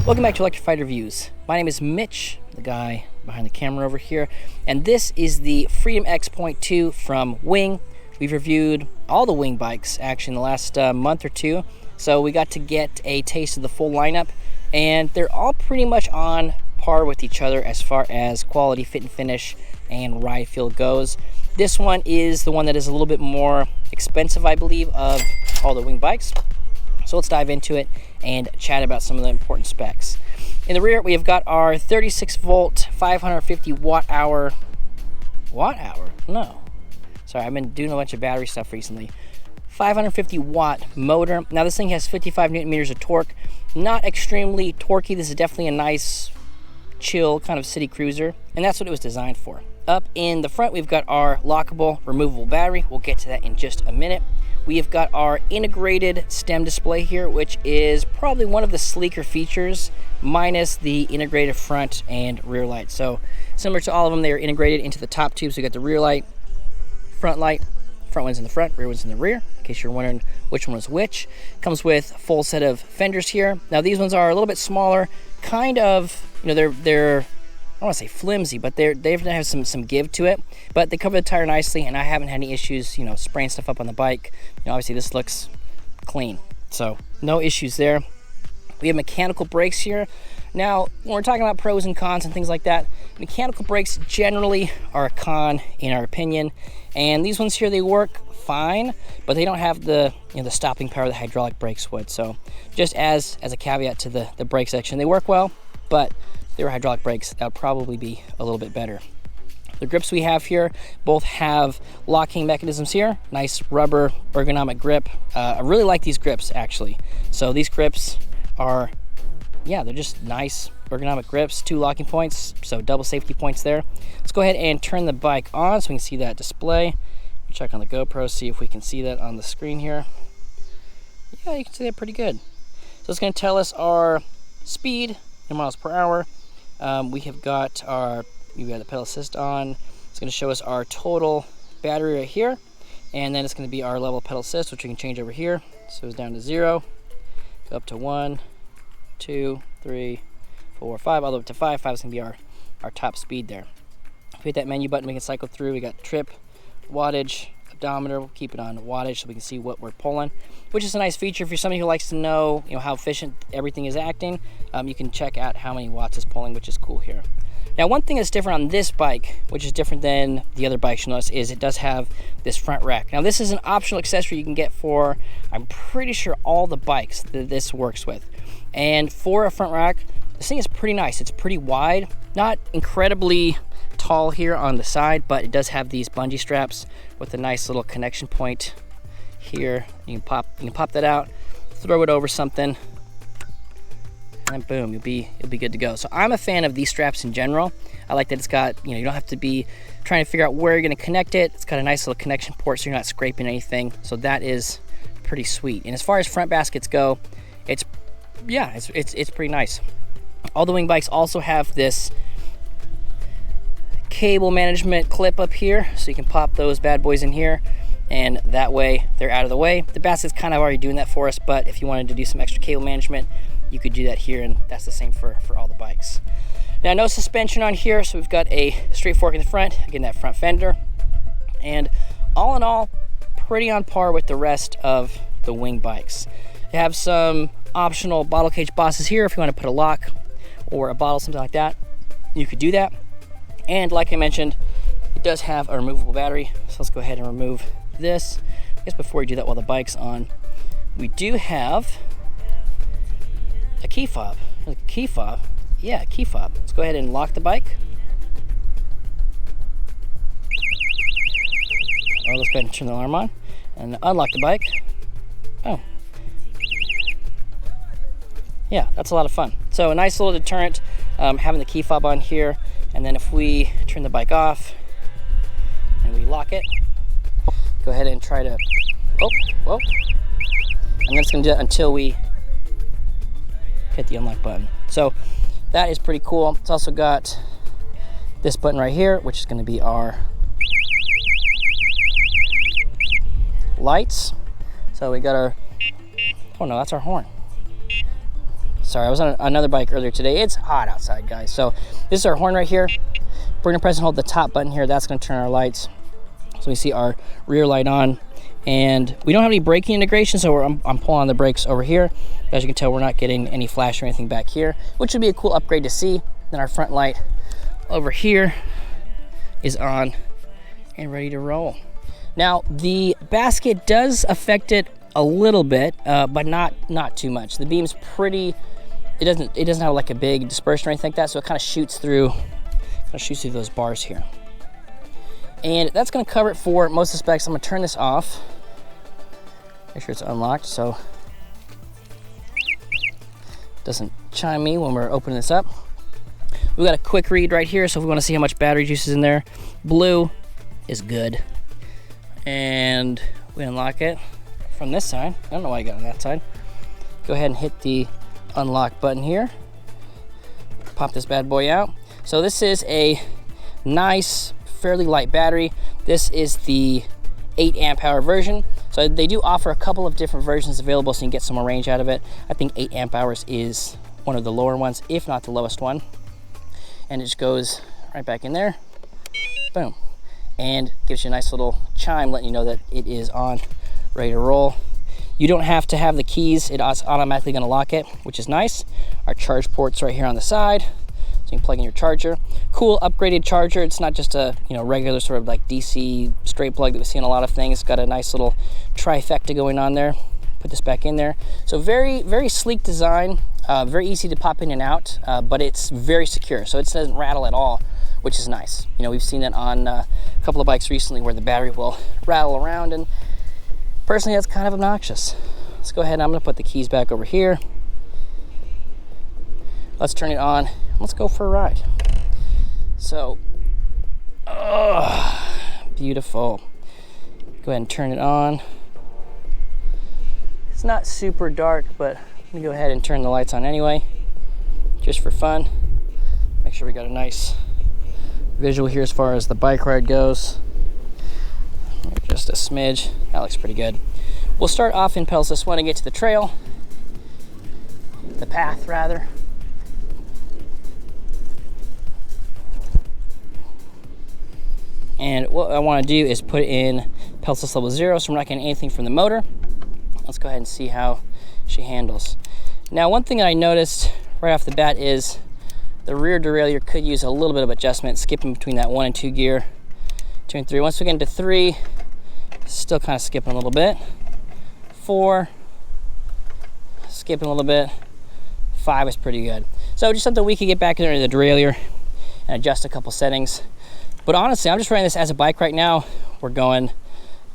Welcome back to Electrified Reviews. My name is Mitch, the guy behind the camera over here, and this is the Freedom X.2 from Wing. We've reviewed all the Wing bikes actually in the last month or two, so we got to get a taste of the full lineup, and they're all pretty much on par with each other as far as quality, fit and finish, and ride feel goes. This one is the one that is a little bit more expensive, I believe, of all the Wing bikes. So let's dive into it and chat about some of the important specs. In the rear, we have got our 36 volt, 550 watt hour. No. Sorry, I've been doing a bunch of battery stuff recently. 550 watt motor. Now this thing has 55 newton meters of torque. Not extremely torquey. This is definitely a nice, chill kind of city cruiser, and that's what it was designed for. Up in the front, we've got our lockable, removable battery. We'll get to that in just a minute. We have got our integrated stem display here, which is probably one of the sleeker features, minus the integrated front and rear light. So similar to all of them, they are integrated into the top tube. So you got the rear light, front one's in the front, rear one's in the rear, in case you're wondering which one was which. Comes with a full set of fenders here. Now these ones are a little bit smaller, kind of, you know, they're I don't want to say flimsy, but they have some give to it. But they cover the tire nicely, and I haven't had any issues, you know, spraying stuff up on the bike. You know, obviously this looks clean, so no issues there. We have mechanical brakes here. Now, when we're talking about pros and cons and things like that, mechanical brakes generally are a con in our opinion. And these ones here, they work fine, but they don't have the, you know, the stopping power that hydraulic brakes would. So just as a caveat to the brake section, they work well, but if they were hydraulic brakes, that would probably be a little bit better. The grips we have here both have locking mechanisms here. Nice rubber ergonomic grip. I really like these grips actually. So these grips are, yeah, they're just nice ergonomic grips. 2 locking points, so double safety points there. Let's go ahead and turn the bike on so we can see that display. Check on the GoPro, see if we can see that on the screen here. Yeah, you can see that pretty good. So it's going to tell us our speed in miles per hour. We've got the pedal assist on. It's going to show us our total battery right here, and then it's going to be our level of pedal assist, which we can change over here. So it's down to 0, go up to 1, 2, 3, 4, 5, all the way up to 5. 5 is going to be our top speed there. If we hit that menu button, we can cycle through. We got trip, wattage, odometer. We'll keep it on wattage so we can see what we're pulling, which is a nice feature if you're somebody who likes to know, you know, how efficient everything is acting. You can check out how many watts it's pulling, which is cool here. Now, one thing that's different on this bike, which is different than the other bikes you'll notice, is it does have this front rack. Now, this is an optional accessory you can get for, I'm pretty sure, all the bikes that this works with. And for a front rack, this thing is pretty nice. It's pretty wide, not incredibly tall here on the side, but it does have these bungee straps with a nice little connection point here. You can pop that out, throw it over something, and boom, you'll be good to go. So I'm a fan of these straps in general. I like that it's got, you know, you don't have to be trying to figure out where you're going to connect it. It's got a nice little connection port, so you're not scraping anything. So that is pretty sweet. And as far as front baskets go, it's pretty nice. All the Wing bikes also have this cable management clip up here, so you can pop those bad boys in here, and that way they're out of the way. The basket's kind of already doing that for us, but if you wanted to do some extra cable management, you could do that here, and that's the same for all the bikes. Now, no suspension on here, so we've got a straight fork in the front, again, that front fender, and all in all, pretty on par with the rest of the Wing bikes. They have some optional bottle cage bosses here if you want to put a lock or a bottle, something like that. You could do that. And like I mentioned, it does have a removable battery. So let's go ahead and remove this. I guess before we do that while the bike's on, we do have a key fob. A key fob? Yeah, a key fob. Let's go ahead and lock the bike. Oh, let's go ahead and turn the alarm on and unlock the bike. Oh. Yeah, that's a lot of fun. So a nice little deterrent, having the key fob on here. And then if we turn the bike off and we lock it, go ahead and try to, whoa. And then it's gonna do that until we hit the unlock button. So that is pretty cool. It's also got this button right here, which is gonna be our lights. So we got our, oh no, that's our horn. Sorry, I was on another bike earlier today. It's hot outside, guys. So this is our horn right here. We're gonna press and hold the top button here. That's gonna turn our lights. So we see our rear light on. And we don't have any braking integration, so I'm pulling on the brakes over here. As you can tell, we're not getting any flash or anything back here, which would be a cool upgrade to see. Then our front light over here is on and ready to roll. Now, the basket does affect it a little bit, but not too much. The beam's pretty, it doesn't have like a big dispersion or anything like that, so it kind of shoots through those bars here. And that's gonna cover it for most of the specs. I'm gonna turn this off. Make sure it's unlocked so it doesn't chime me when we're opening this up. We've got a quick read right here, so if we wanna see how much battery juice is in there, blue is good. And we unlock it from this side. I don't know why I got on that side. Go ahead and hit the unlock button here. Pop this bad boy out. So this is a nice, fairly light battery. This is the 8 amp hour version. So they do offer a couple of different versions available, so you can get some more range out of it. I think 8 amp hours is one of the lower ones, if not the lowest one. And it just goes right back in there. Boom. And gives you a nice little chime letting you know that it is on, ready to roll. You don't have to have the keys. It's automatically gonna lock it, which is nice. Our charge port's right here on the side. You can plug in your charger. Cool upgraded charger. It's not just a regular sort of like DC straight plug that we see in a lot of things. It's got a nice little trifecta going on there. Put this back in there. So very, very sleek design. Very easy to pop in and out, but it's very secure. So it doesn't rattle at all, which is nice. We've seen it on a couple of bikes recently where the battery will rattle around, and personally that's kind of obnoxious. Let's go ahead and I'm gonna put the keys back over here. Let's turn it on. Let's go for a ride. So, beautiful. Go ahead and turn it on. It's not super dark, but I'm gonna go ahead and turn the lights on anyway, just for fun. Make sure we got a nice visual here as far as the bike ride goes. Just a smidge. That looks pretty good. We'll start off in pedalless one and get to the trail. The path, rather. And what I want to do is put in pedal level 0, so we're not getting anything from the motor. Let's go ahead and see how she handles. Now, one thing that I noticed right off the bat is the rear derailleur could use a little bit of adjustment, skipping between that 1 and 2 gear, 2 and 3. Once we get into 3, still kind of skipping a little bit. 4, skipping a little bit. 5 is pretty good. So just something we could get back into the derailleur and adjust a couple settings. But honestly, I'm just running this as a bike right now. We're going,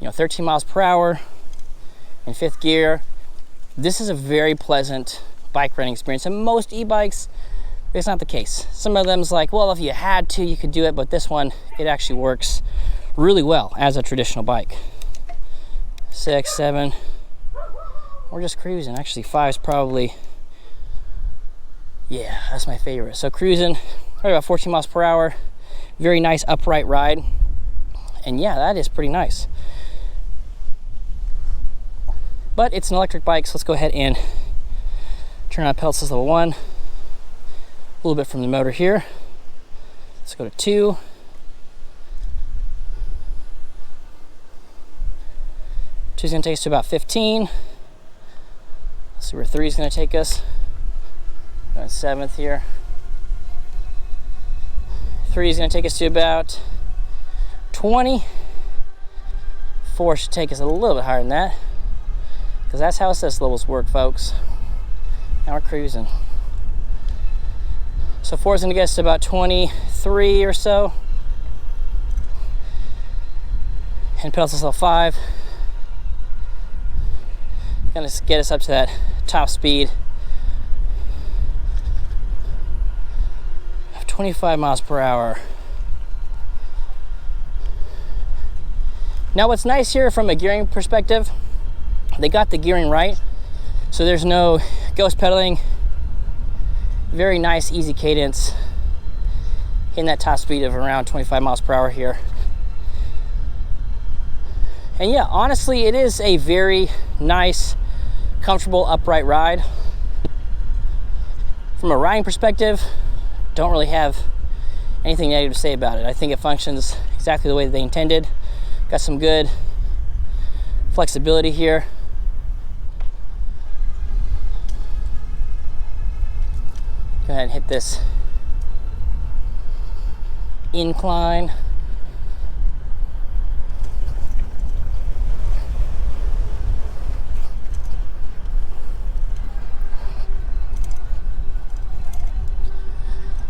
13 miles per hour in 5th gear. This is a very pleasant bike riding experience. And most e-bikes, it's not the case. Some of them's like, well, if you had to, you could do it. But this one, it actually works really well as a traditional bike. 6, 7, we're just cruising. Actually, 5 is probably, yeah, that's my favorite. So cruising, right about 14 miles per hour. Very nice upright ride. And yeah, that is pretty nice. But it's an electric bike, so let's go ahead and turn on pedal assist level 1. A little bit from the motor here. Let's go to 2. Two's gonna take us to about 15. Let's see where 3 is gonna take us. Going 7th here. 3 is gonna take us to about 20. 4 should take us a little bit higher than that, because that's how assist levels work, folks. Now we're cruising. So 4 is gonna get us to about 23 or so. And pedal assist level 5. Gonna get us up to that top speed of 25 miles per hour. Now what's nice here from a gearing perspective, they got the gearing right, so there's no ghost pedaling. Very nice, easy cadence in that top speed of around 25 miles per hour here. And yeah, honestly, it is a very nice, comfortable, upright ride. from a riding perspective, don't really have anything negative to say about it. I think it functions exactly the way that they intended. Got some good flexibility here. Go ahead and hit this incline.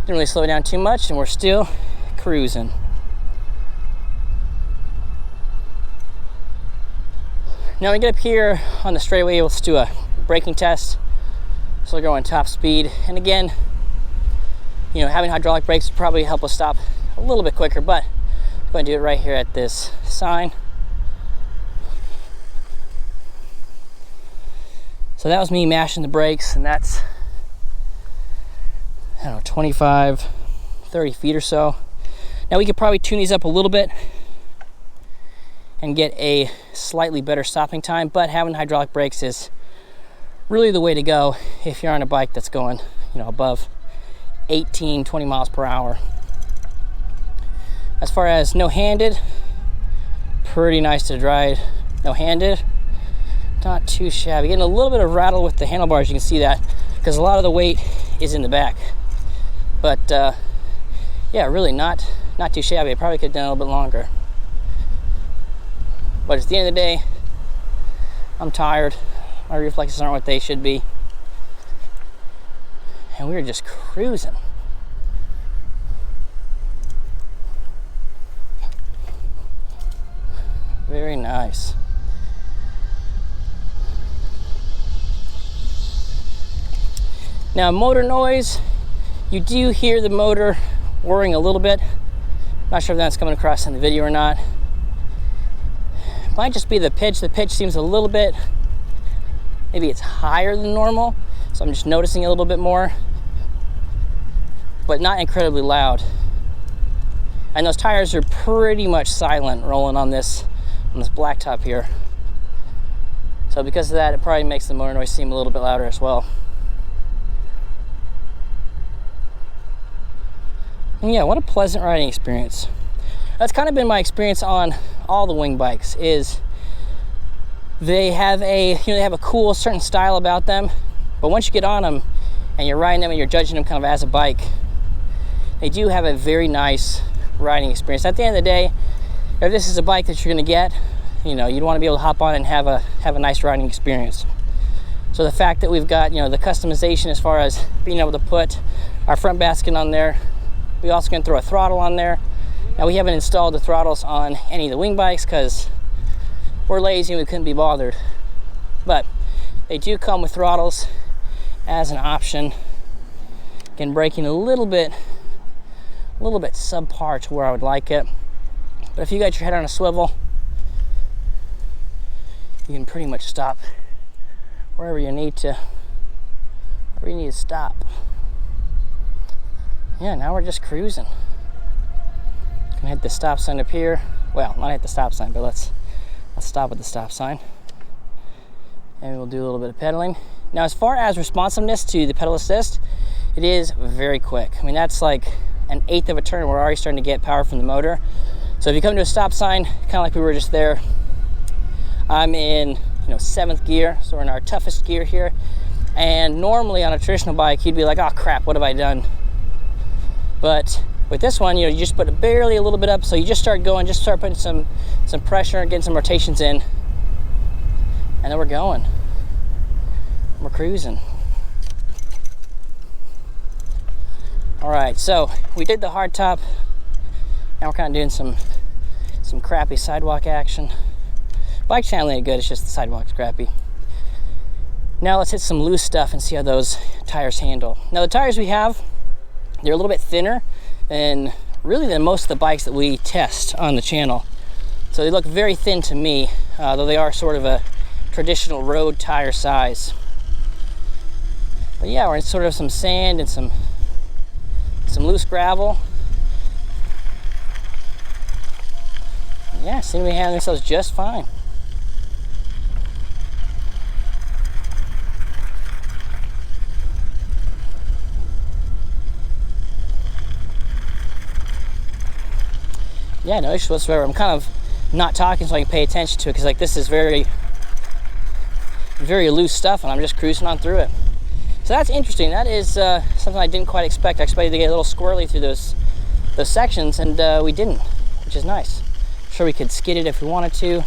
Didn't really slow down too much, and we're still cruising. Now we get up here on the straightaway, let's do a braking test. So we're going top speed, and again, you know, having hydraulic brakes would probably help us stop a little bit quicker, but I'm going to do it right here at this sign. So that was me mashing the brakes, and that's, I don't know, 25, 30 feet or so. Now we could probably tune these up a little bit and get a slightly better stopping time, but having hydraulic brakes is really the way to go if you're on a bike that's going, you know, above 18, 20 miles per hour. As far as no-handed, pretty nice to ride no-handed. Not too shabby. Getting a little bit of rattle with the handlebars, you can see that, because a lot of the weight is in the back. But yeah, really not too shabby. I probably could have done a little bit longer. But at the end of the day, I'm tired. My reflexes aren't what they should be. And we were just cruising. Very nice. Now, motor noise, you do hear the motor whirring a little bit. Not sure if that's coming across in the video or not. Might just be the pitch. The pitch seems a little bit, maybe it's higher than normal, so I'm just noticing it a little bit more, but not incredibly loud. And those tires are pretty much silent rolling on this blacktop here. So because of that, it probably makes the motor noise seem a little bit louder as well. And yeah, what a pleasant riding experience. That's kind of been my experience on all the wing bikes, is they have a cool certain style about them, but once you get on them and you're riding them and you're judging them kind of as a bike, they do have a very nice riding experience. At the end of the day, if this is a bike that you're going to get, you know, you'd want to be able to hop on and have a nice riding experience. So the fact that we've got, you know, the customization as far as being able to put our front basket on there, we also can throw a throttle on there. Now we haven't installed the throttles on any of the wing bikes because we're lazy and we couldn't be bothered, but they do come with throttles as an option. Again, braking a little bit subpar to where I would like it, but if you got your head on a swivel, you can pretty much stop wherever you need to stop. Yeah, now we're just cruising. Gonna hit the stop sign up here. Well, not hit the stop sign, but let's stop at the stop sign. And we'll do a little bit of pedaling. Now, as far as responsiveness to the pedal assist, it is very quick. I mean, that's like an eighth of a turn. We're already starting to get power from the motor. So if you come to a stop sign, kind of like we were just there, I'm in, 7th gear, so we're in our toughest gear here. And normally on a traditional bike, you'd be like, oh crap, what have I done? But with this one, you just put barely a little bit up, so you just start going, just start putting some pressure, getting some rotations in, and then we're going. We're cruising. All right, so we did the hard top. Now we're kind of doing some crappy sidewalk action. Bike's handling good, it's just the sidewalk's crappy. Now let's hit some loose stuff and see how those tires handle. Now the tires we have, they're a little bit thinner than most of the bikes that we test on the channel. So they look very thin to me, though they are sort of a traditional road tire size. But yeah, we're in sort of some sand and some loose gravel. Yeah, seem to be handling themselves just fine. Yeah, no issues whatsoever. I'm kind of not talking so I can pay attention to it, because like this is very, very loose stuff, and I'm just cruising on through it. So that's interesting. That is something I didn't quite expect. I expected to get a little squirrely through those sections, and we didn't, which is nice. I'm sure we could skid it if we wanted to.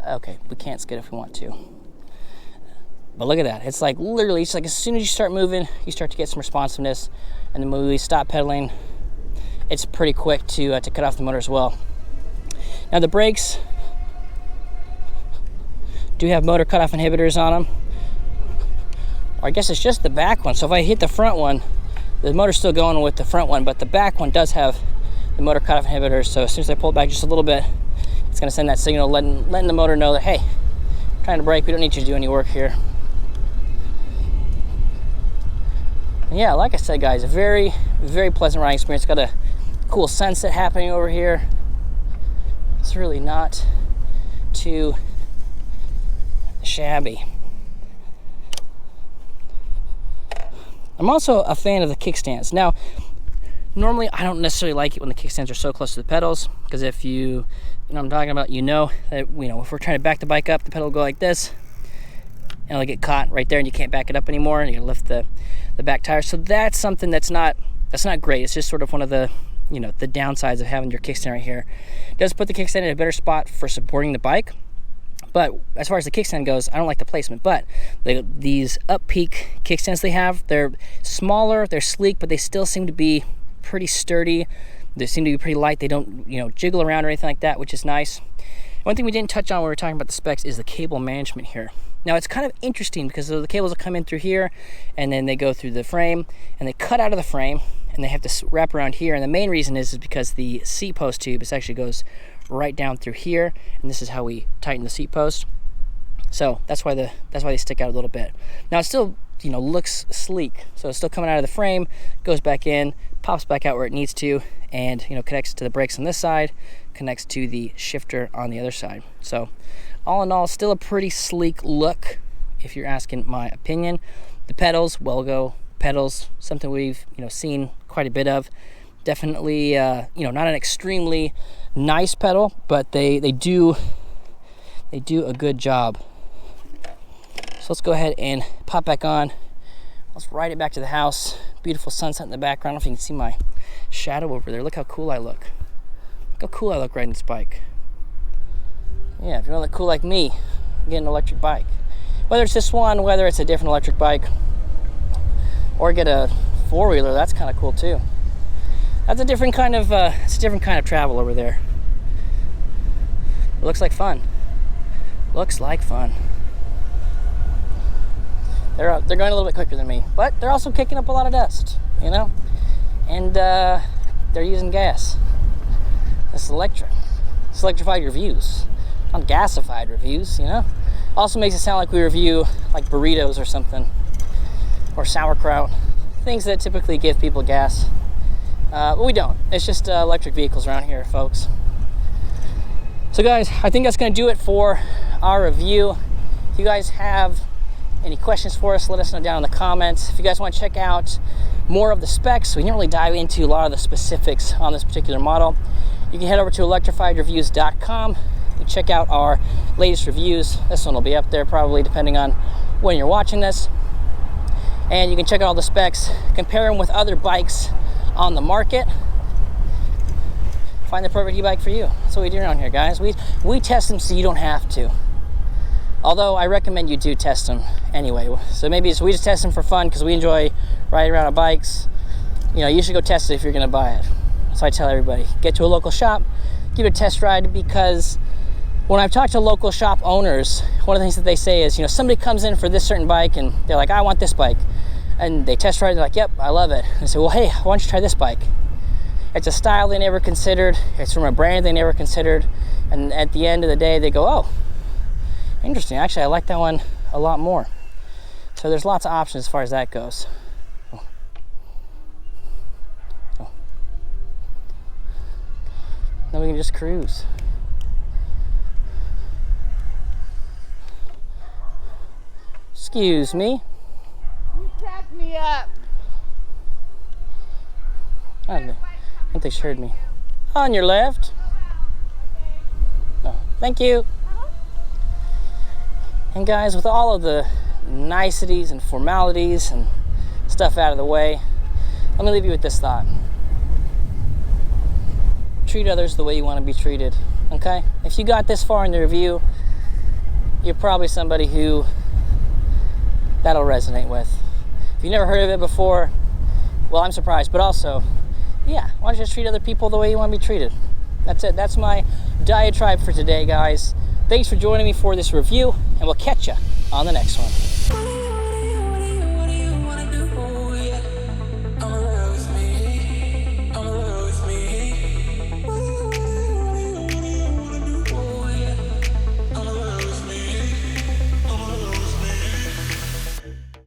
Okay, we can't skid if we want to. But look at that. It's like literally, it's like as soon as you start moving, you start to get some responsiveness. And then when we stop pedaling, it's pretty quick to cut off the motor as well. Now the brakes do have motor cutoff inhibitors on them. Or I guess it's just the back one. So if I hit the front one, the motor's still going with the front one, but the back one does have the motor cutoff inhibitors. So as soon as I pull it back just a little bit, it's gonna send that signal letting the motor know that, hey, I'm trying to brake, we don't need you to do any work here. And yeah, like I said, guys, a very, very pleasant riding experience. Got a cool sunset happening over here. It's really not too shabby. I'm also a fan of the kickstands. Now, normally I don't necessarily like it when the kickstands are so close to the pedals, because if you know what I'm talking about, you know that, if we're trying to back the bike up, the pedal will go like this, and it'll get caught right there, and you can't back it up anymore, and you gotta lift the back tire. So that's something that's not great. It's just sort of one of the the downsides of having your kickstand right here. It does put the kickstand in a better spot for supporting the bike. But as far as the kickstand goes, I don't like the placement. But these up peak kickstands they have, they're smaller, they're sleek, but they still seem to be pretty sturdy. They seem to be pretty light. They don't jiggle around or anything like that, which is nice. One thing we didn't touch on when we were talking about the specs is the cable management here. Now it's kind of interesting because the cables will come in through here, and then they go through the frame, and they cut out of the frame, and they have to wrap around here. And the main reason is because the seat post tube actually goes right down through here, and this is how we tighten the seat post. So that's why they stick out a little bit. Now it still looks sleek, so it's still coming out of the frame, goes back in, pops back out where it needs to, and connects to the brakes on this side, connects to the shifter on the other side. So all in all, still a pretty sleek look if you're asking my opinion. The pedals, well-go pedals, something we've seen quite a bit of. Definitely not an extremely nice pedal, but they do a good job. So let's go ahead and pop back on. Let's ride it back to the house. Beautiful sunset in the background. I don't know if you can see my shadow over there. Look how cool I look. Look how cool I look riding this bike. Yeah, if you want to look cool like me, get an electric bike. Whether it's this one, whether it's a different electric bike, or get a four-wheeler, that's kind of cool too. That's a different kind of travel over there. It looks like fun. Looks like fun. They're going a little bit quicker than me, but they're also kicking up a lot of dust, and they're using gas. This is electric. It's electrified reviews, not gasified reviews. Also makes it sound like we review like burritos or something, or sauerkraut, things that typically give people gas. But we don't. It's just electric vehicles around here, folks. So guys, I think that's going to do it for our review. If you guys have any questions for us, let us know down in the comments. If you guys want to check out more of the specs, we didn't really dive into a lot of the specifics on this particular model, you can head over to electrifiedreviews.com and check out our latest reviews. This one will be up there probably depending on when you're watching this. And you can check out all the specs, compare them with other bikes on the market, find the perfect e-bike for you. That's what we do around here, guys. We test them so you don't have to. Although I recommend you do test them anyway. So maybe we just test them for fun because we enjoy riding around on bikes. You should go test it if you're going to buy it. So I tell everybody, get to a local shop, give it a test ride, because when I've talked to local shop owners, one of the things that they say is, somebody comes in for this certain bike and they're like, I want this bike. And they test ride, they're like, yep, I love it. And I say, well, hey, why don't you try this bike? It's a style they never considered. It's from a brand they never considered. And at the end of the day, they go, oh, interesting. Actually, I like that one a lot more. So there's lots of options as far as that goes. Oh. Oh. Then we can just cruise. Excuse me. You cracked me up. I don't think she heard me. On your left. Oh, thank you. And guys, with all of the niceties and formalities and stuff out of the way, let me leave you with this thought. Treat others the way you want to be treated, okay? If you got this far in the review, you're probably somebody who that'll resonate with. If you never heard of it before, well, I'm surprised, but also, yeah, why don't you just treat other people the way you want to be treated? That's it. That's my diatribe for today, guys. Thanks for joining me for this review, and we'll catch you on the next one.